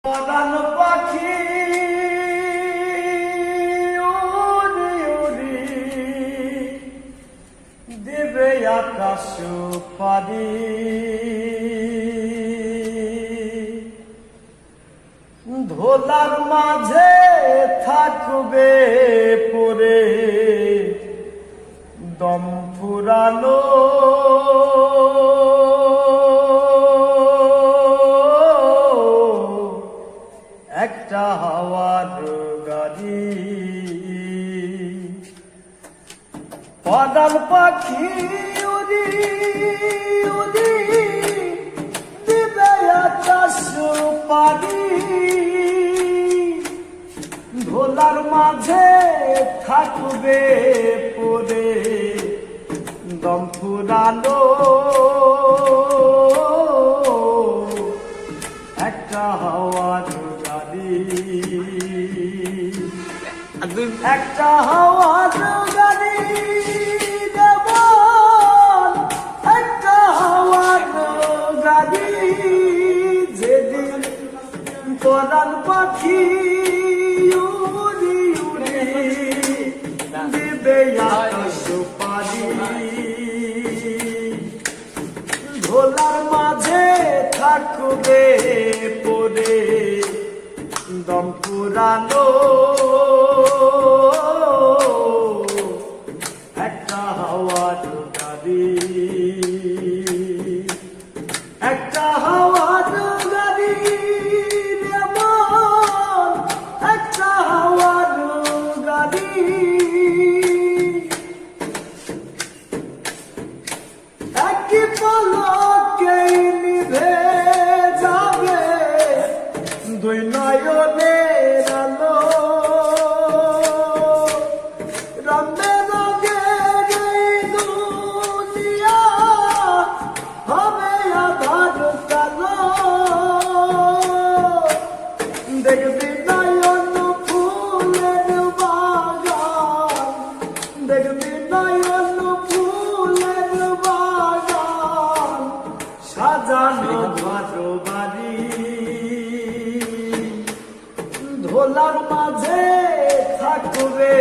পরাণ পাখি উড়ি উড়ি দেবে আকাশ পারি, ধোলার মাঝে থাকবে পরে দম ফুরালো। একটা হাওয়ার গাড়ি পরাণ পাখি উড়ি উড়ি দিবে আকাশ পারি, ধোলার মাঝে থাকবে পরে দম ফুরালো। একটা হাওয়ার গাড়ি, একটা হাওয়ার গাড়ি যেমন একটা হাওয়ার গাড়ি, যেদিন পরাণ পাখি উড়ি উড়ি দিবে আকাশ পারি, ধোলার মাঝে থাকবে পরে দম ফুরালো। একটা হাওয়ার গাড়ি, একটা হাওয়ার গাড়ি যেমন একটা হাওয়ার গাড়ি, একই পলকেই নিভে যাবে দুই নয়নের আলো। রঙে রঙে এই দুনিয়া হবে আধার কালো, দেখবি নয়ন ফুলের বাগান, দেখবি নয়ন ফুলের বাগান, সাজানো ঘর বাড়ি, ধোলার মাঝে থাকবে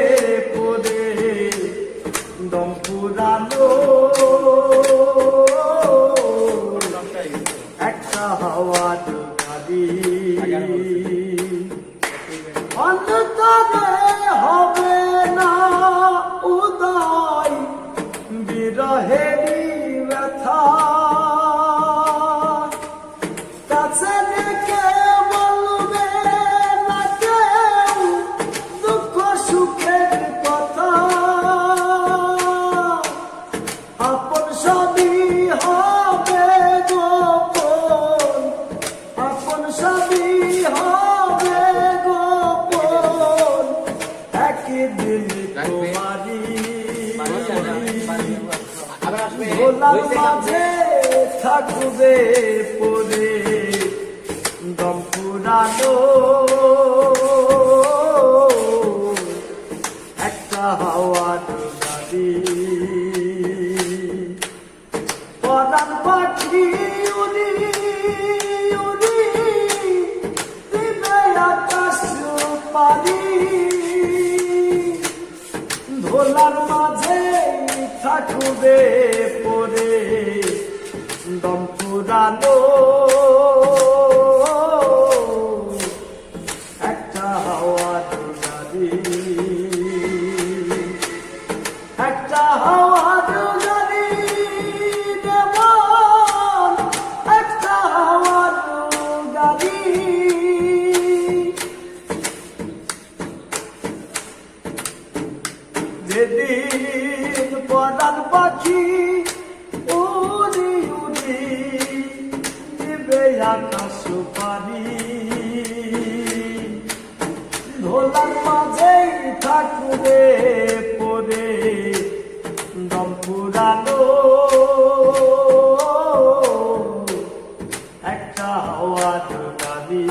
পরে দম ফুরালো। একটা হাওয়ার গাড়ি অন্তরে হবে না উদয় বিরহেরই ব্যথা, কাছে ডেকে বলবে না কেউ দুঃখ সুখের কথা, আপন সবই হবে গোপন, আপন সবই হবে গোপন, একদিন তোমারি ভোলার মাঝে থাকবে পরে দম ফুরালো। একটা হাওয়ার গাড়ি পরাণ পাখি উড়ি উড়ি দিবে আকাশ পারি, ধোলার মাঝে থাকবে পরে দম ফুরালো। একটা হাওয়ার গাড়ি, একটা হাওয়ার গাড়ি যেমন একটা হাওয়ার গাড়ি, যেদিন পরাণ পাখি উড়ি উড়ি দিবে আকাশ পারি, ধোলার মাঝে থাকবে পরে দম ফুরালো। একটা হাওয়ার গাড়ি।